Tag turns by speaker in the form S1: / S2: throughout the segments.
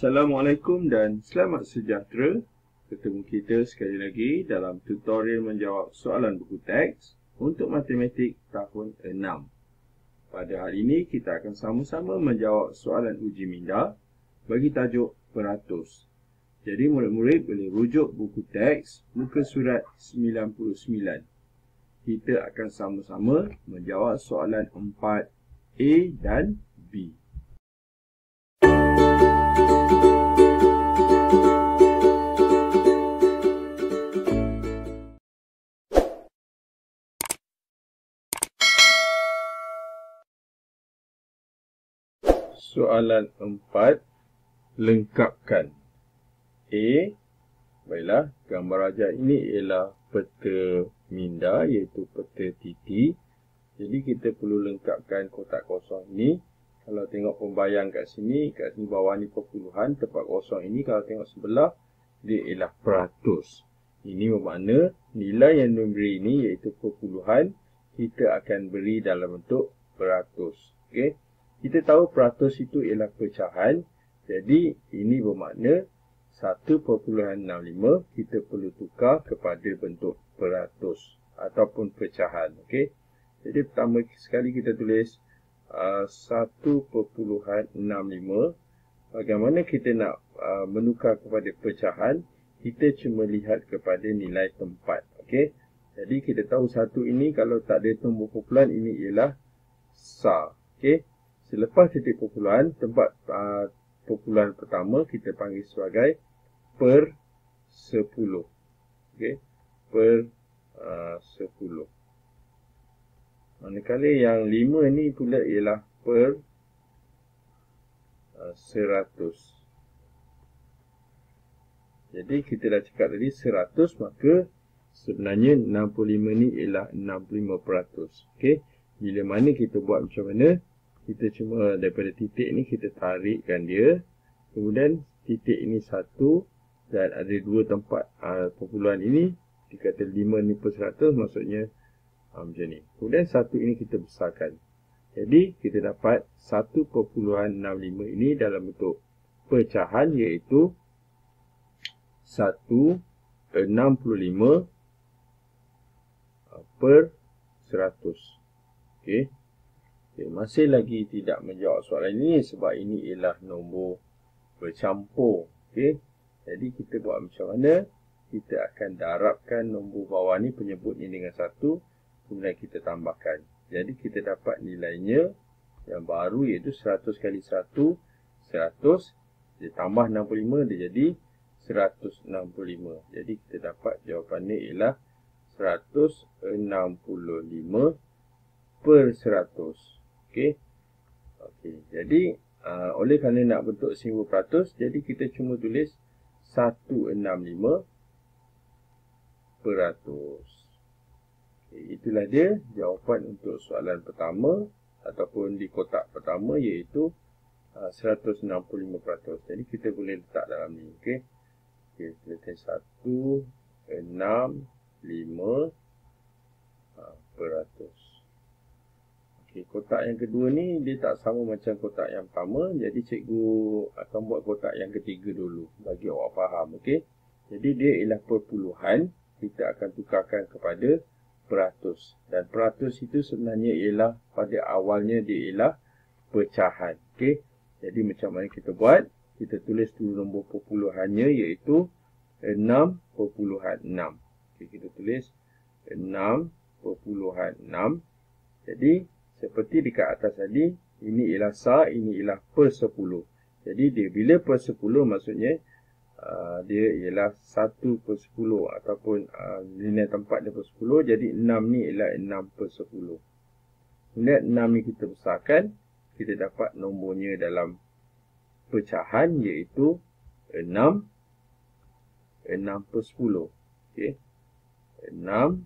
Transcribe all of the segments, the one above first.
S1: Assalamualaikum dan selamat sejahtera. Ketemu kita sekali lagi dalam tutorial menjawab soalan buku teks untuk matematik tahun 6. Pada hari ini kita akan sama-sama menjawab soalan uji minda bagi tajuk peratus. Jadi murid-murid boleh rujuk buku teks muka surat 99. Kita akan sama-sama menjawab soalan 4A dan B. Soalan 4, lengkapkan. A, baiklah, gambar rajah ini ialah peta minda iaitu peta titi. Jadi kita perlu lengkapkan kotak kosong ini. Kalau tengok pembayang kat sini bawah ni perpuluhan, tempat kosong ini kalau tengok sebelah dia ialah peratus. Ini bermakna nilai yang diberi ini iaitu perpuluhan kita akan beri dalam bentuk peratus. Okey. Kita tahu peratus itu ialah pecahan. Jadi ini bermakna 1.65 kita perlu tukar kepada bentuk peratus ataupun pecahan. Okey. Jadi pertama sekali kita tulis 1.65. Bagaimana kita nak menukar kepada pecahan? Kita cuma lihat kepada nilai tempat. Okey. Jadi kita tahu satu ini kalau tak ada tumbuh kumpulan ini ialah sar. Okey. Selepas titik perpuluhan, tempat perpuluhan pertama kita panggil sebagai per 10. Okey, per 10. Manakala yang 5 ni pula ialah per 100. Jadi kita dah cakap tadi 100, maka sebenarnya 65 ni ialah 65%. Okey, bila mana kita buat macam mana? Kita cuma daripada titik ni kita tarikkan dia. Kemudian titik ini 1 dan ada 2 tempat perpuluhan ini. Dikata 5 ni per 100 maksudnya macam ni. Kemudian 1 ini kita besarkan. Jadi kita dapat 1.65 ini dalam bentuk pecahan iaitu 165 per 100. Okey. Okay, masih lagi tidak menjawab soalan ini sebab ini ialah nombor bercampur. Okay. Jadi kita buat macam mana? Kita akan darabkan nombor bawah ni, penyebut ni dengan 1. Kemudian kita tambahkan. Jadi kita dapat nilainya yang baru iaitu 100 kali 1, 100. Dia tambah 65, dia jadi 165. Jadi kita dapat jawapannya ialah 165 per 100. Okey. Okey. Jadi oleh kerana nak bentuk simbol peratus, jadi kita cuma tulis 165 peratus. Okay, itulah dia jawapan untuk soalan pertama ataupun di kotak pertama iaitu 165%. Jadi kita boleh letak dalam ni. Okey. Okey, kita letak 165 peratus. Kotak yang kedua ni dia tak sama macam kotak yang pertama. Jadi cikgu akan buat kotak yang ketiga dulu bagi awak faham. Okey. Jadi dia ialah perpuluhan. Kita akan tukarkan kepada peratus. Dan peratus itu sebenarnya ialah pada awalnya dia ialah pecahan. Okey. Jadi macam mana kita buat? Kita tulis dulu nombor perpuluhannya iaitu 6.6. Okey, kita tulis 6.6. Jadi seperti dekat atas tadi, ini ialah sar, ini ialah per 10. Jadi dia bila per 10 maksudnya dia ialah 1 per 10 ataupun nilai tempat dia per 10. Jadi 6 ni ialah 6 per 10. Kemudian 6 ni kita besarkan, kita dapat nombornya dalam pecahan iaitu 6 per 10. Okey. 6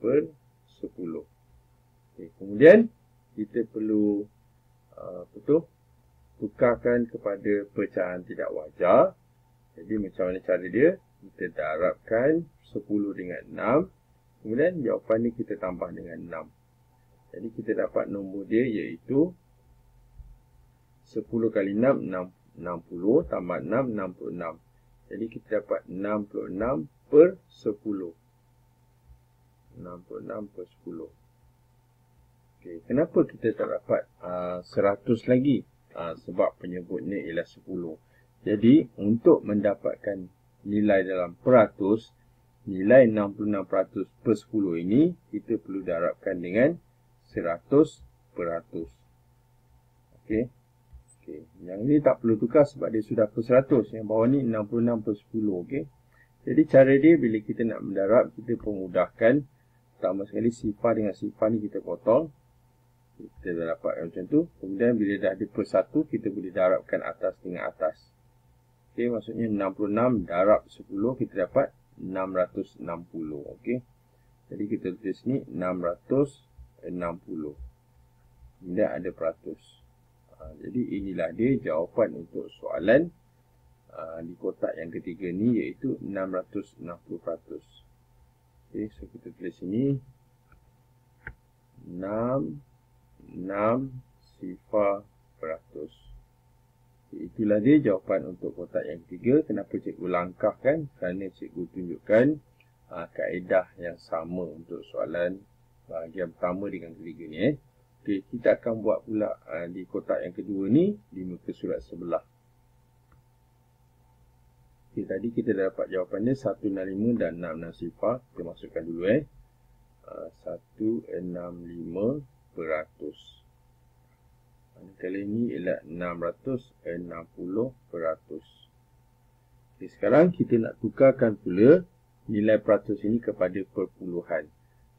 S1: per 10. Okay, kemudian kita perlu tukarkan kepada pecahan tidak wajar. Jadi macam mana cara dia? Kita darabkan 10 dengan 6. Kemudian jawapan ni kita tambah dengan 6. Jadi kita dapat nombor dia iaitu 10 kali 6, 60 tambah 6, 66. Jadi kita dapat 66 per 10. 66 per 10. Okay. Kenapa kita tak dapat 100 lagi? Sebab penyebutnya ialah 10. Jadi, untuk mendapatkan nilai dalam peratus, nilai 66% per 10 ini, kita perlu darabkan dengan 100 peratus. Okey. Okey. Yang ini tak perlu tukar sebab dia sudah per 100. Yang bawah ni 66 per 10. Okey. Jadi, cara dia bila kita nak mendarab, kita pemudahkan. Pertama sekali, sifar dengan sifar ni kita potong. Kita dah dapat macam tu. Kemudian bila dah ada per 1, kita boleh darabkan atas dengan atas. Okey, maksudnya 66 darab 10, kita dapat 660. Okey. Jadi kita tulis ni 660. Kemudian ada peratus. Jadi inilah dia jawapan untuk soalan di kotak yang ketiga ni, iaitu 660%. Okey, so kita tulis sini 660%. Itulah dia jawapan untuk kotak yang ketiga. Kenapa cikgu langkahkan? Kerana cikgu tunjukkan kaedah yang sama untuk soalan bahagian pertama dengan ketiga ni. Okey, kita akan buat pula di kotak yang kedua ni di muka surat sebelah. Okey, tadi kita dah dapat jawapannya 165 dan 66 sifar. Kita masukkan dulu 165%. Kali ini ialah 660%. Okay, sekarang kita nak tukarkan pula nilai peratus ini kepada perpuluhan.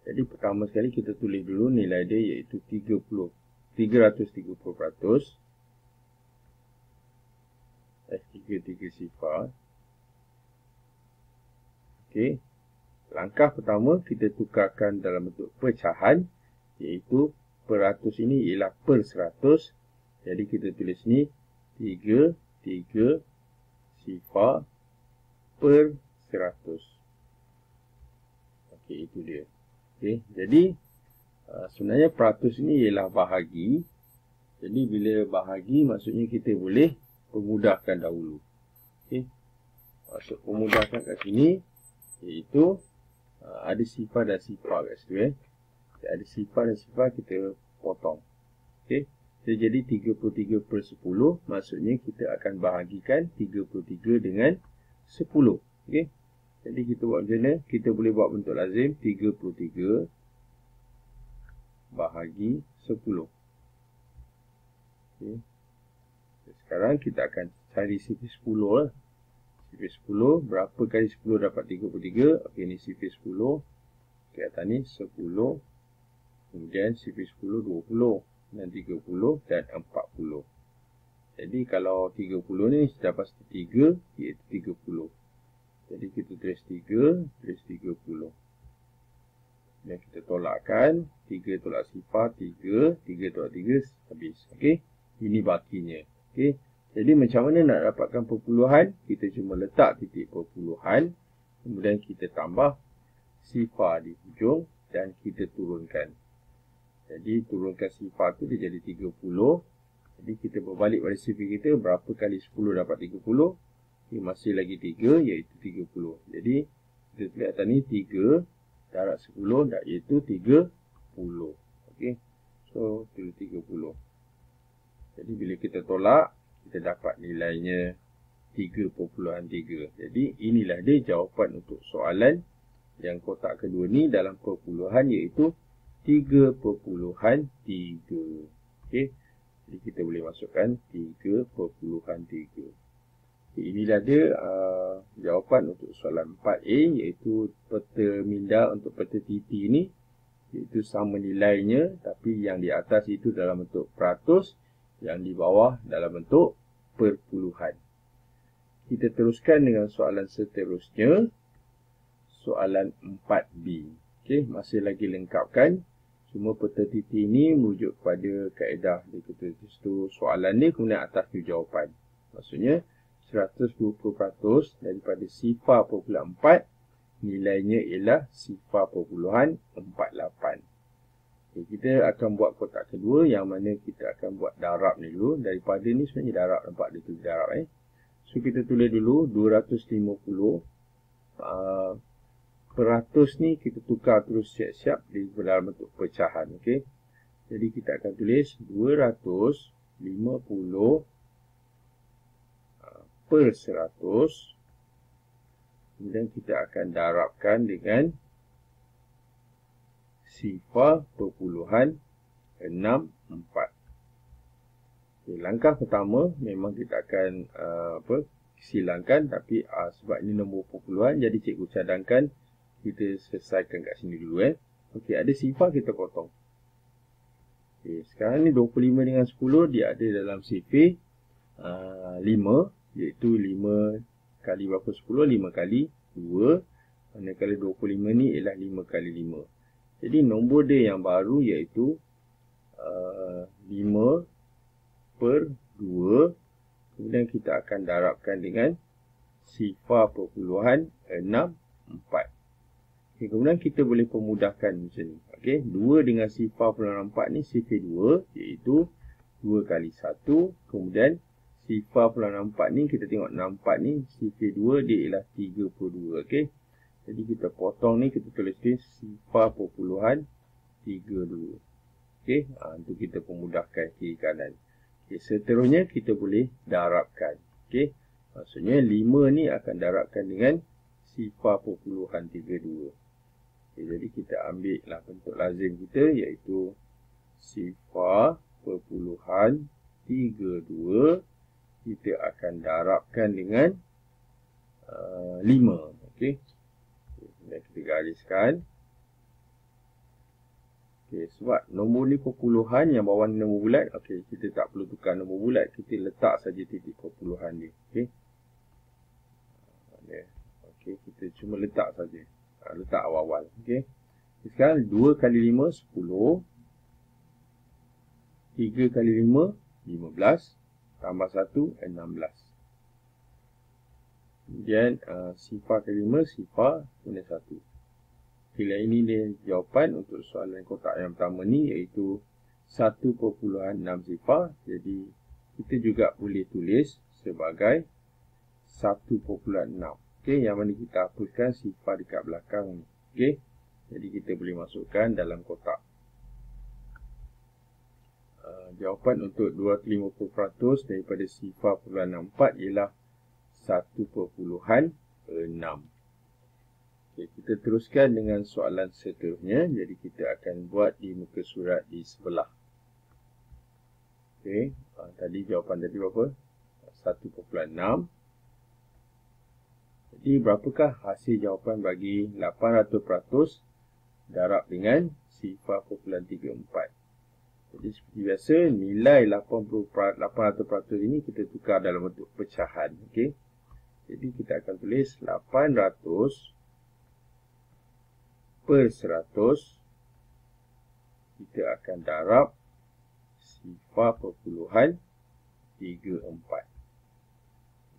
S1: Jadi pertama sekali kita tulis dulu nilai dia, iaitu 330%. 33 sifar. Okey. Langkah pertama kita tukarkan dalam bentuk pecahan, iaitu peratus ini ialah per 100. Jadi kita tulis ni 3 sifar per 100. Okey, itu dia. Okey, jadi sebenarnya peratus ini ialah bahagi. Jadi bila bahagi, maksudnya kita boleh pemudahkan dahulu. Okey. Maksud pemudahkan kat sini, iaitu ada sifar dan sifar kat situ. Ada sifar dan sifar, kita potong. Okey. Jadi 33 per 10, maksudnya kita akan bahagikan 33 dengan 10. Okey. Jadi kita buat macam mana? Kita boleh buat bentuk lazim 33 bahagi 10. Okey. Sekarang kita akan cari sifar 10 lah. Sifar 10, berapa kali 10 dapat 33? Okey, ni sifar 10. Okey, atas ni 10. Kemudian sifar 10, 20. Dan 30 dan 40. Jadi kalau 30 ni sudah pasti 3, iaitu 30. Jadi kita tulis 3, tulis 30. Dan kita tolakkan. 3 tolak sifar, 3. 3 tolak 3, habis. Okey. Ini bakinya. Okey. Jadi macam mana nak dapatkan perpuluhan? Kita cuma letak titik perpuluhan. Kemudian kita tambah sifar di hujung. Dan kita turunkan. Jadi turunkan sifar tu dia jadi 30. Jadi kita berbalik pada sifar kita. Berapa kali 10 dapat 30? Okay, masih lagi 3, iaitu 30. Jadi kita tulis atas ni 3 darab 10, iaitu 30. Okey. So tulis 30. Jadi bila kita tolak, kita dapat nilainya 3.3. Jadi inilah dia jawapan untuk soalan yang kotak kedua ni dalam perpuluhan, iaitu 3.3. Okey. Jadi kita boleh masukkan 3.3. Inilah dia jawapan untuk soalan 4A, iaitu peta minda untuk peta titi ni, iaitu sama nilainya, tapi yang di atas itu dalam bentuk peratus, yang di bawah dalam bentuk perpuluhan. Kita teruskan dengan soalan seterusnya, soalan 4B. Okey, masih lagi lengkapkan. Cuma peta titi ini merujuk kepada kaedah dia kata itu soalan ni, kemudian atas tu jawapan. Maksudnya 120% daripada sifar .4, nilainya ialah sifar .48. Okay, kita akan buat kotak kedua yang mana kita akan buat darab ni dulu. Daripada ni sebenarnya darab, nampak dia tulis darab So kita tulis dulu 250 peratus ni kita tukar terus siap-siap di dalam bentuk pecahan. Okey. Jadi kita akan tulis 250 per 100. Kemudian kita akan darabkan dengan sifar perpuluhan 64. Okay, langkah pertama memang kita akan silangkan, tapi sebab ini nombor perpuluhan jadi cikgu cadangkan kita selesaikan kat sini dulu. Okey, ada sifar kita potong. Okey, sekarang ni 25 dengan 10 dia ada dalam sifar 5, iaitu 5 kali berapa 10? 5 kali 2. Manakala 25 ni ialah 5 kali 5. Jadi nombor dia yang baru iaitu 5 per 2. Kemudian kita akan darabkan dengan sifar perpuluhan 64. Okay, kemudian kita boleh pemudahkan macam ni. Okay, 2 dengan sifar perpuluhan 64 ni sifar 2, iaitu 2 kali 1. Kemudian sifar perpuluhan 64 ni kita tengok 64 ni sifar 2 dia ialah 32. Okay, jadi kita potong ni, kita tulis ni sifar perpuluhan 32. Okay, untuk kita pemudahkan kiri kanan. Okay, seterusnya kita boleh darabkan. Okay, maksudnya 5 ni akan darabkan dengan sifar perpuluhan 32. Okay, jadi kita ambil lah bentuk lazim kita iaitu sifar perpuluhan 32. Kita akan darabkan dengan 5. Okay, dan kita gariskan. Okay, sebab nombor ni perpuluhan, yang bawah ni nombor bulat. Okay, kita tak perlu tukar nombor bulat, kita letak saja titik perpuluhan dia. Okay, okay, kita cuma letak saja, letak awal-awal. Okay, sekarang 2 kali 5 10, 3 kali 5 15, tambah 1 16. Kemudian sifar kali 5 sifar kemudian 1. Bila ini dia jawapan untuk soalan kotak yang pertama ni, iaitu 1.6 sifar. Jadi kita juga boleh tulis sebagai 1.6. Okey, yang mana kita hapuskan sifar dekat belakang ni. Okey, jadi kita boleh masukkan dalam kotak. Jawapan untuk 250% daripada sifar perpuluhan 64 ialah 1.6. Okay, kita teruskan dengan soalan seterusnya. Jadi kita akan buat di muka surat di sebelah. Okay, tadi jawapan tadi berapa? 1.6. Jadi berapakah hasil jawapan bagi 800% darab dengan sifar perpuluhan 34? Jadi seperti biasa, nilai 800% ini kita tukar dalam bentuk pecahan. Okay, jadi kita akan tulis 800 per 100. Kita akan darab sifar perpuluhan 34.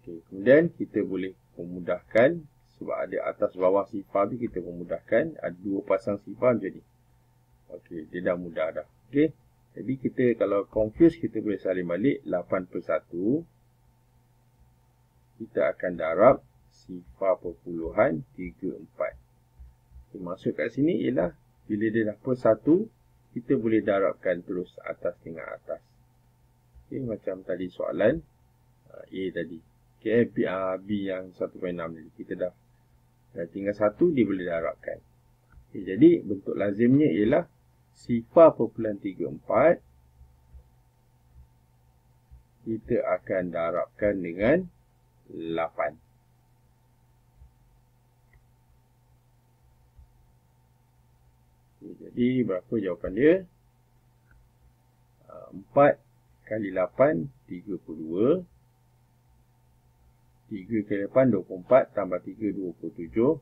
S1: Okay, kemudian kita boleh memudahkan, sebab ada atas bawah sifar tu kita memudahkan, ada 2 pasang sifar macam ni. Okay, dia dah mudah dah. Okay, jadi kita kalau confuse, kita boleh salin balik 8 per 1. Kita akan darab sifar perpuluhan 34. Okay, maksud kat sini ialah bila dia dah per 1, kita boleh darabkan terus atas dengan atas. Okay, macam tadi soalan A tadi. Okay, B yang 1.6 tadi. Kita dah tinggal 1, dia boleh darabkan. Okay, jadi bentuk lazimnya ialah sifar perpuluhan 34 kita akan darabkan dengan 8. Jadi berapa jawapan dia? 4 kali 8 32. 3 kali 8 24 tambah 3 27.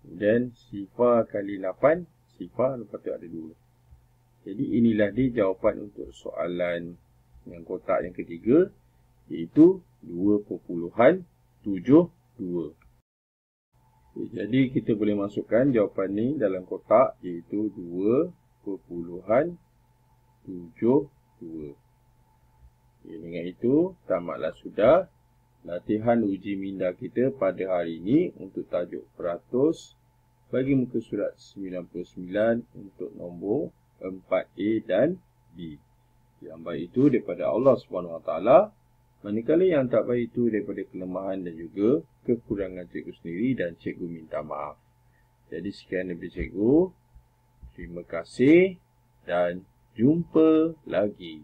S1: Dan sifar kali 8 sifar, lepas tu ada 2. Jadi inilah dia jawapan untuk soalan yang kotak yang ketiga, iaitu 2.72. Jadi kita boleh masukkan jawapan ni dalam kotak, iaitu 2.72. Dengan itu, tamatlah sudah latihan uji minda kita pada hari ini untuk tajuk peratus bagi muka surat 99 untuk nombor 4A dan B. Yang baik itu daripada Allah SWT, manakala yang tak baik itu daripada kelemahan dan juga kekurangan cikgu sendiri, dan cikgu minta maaf. Jadi sekian daripada cikgu. Terima kasih dan jumpa lagi.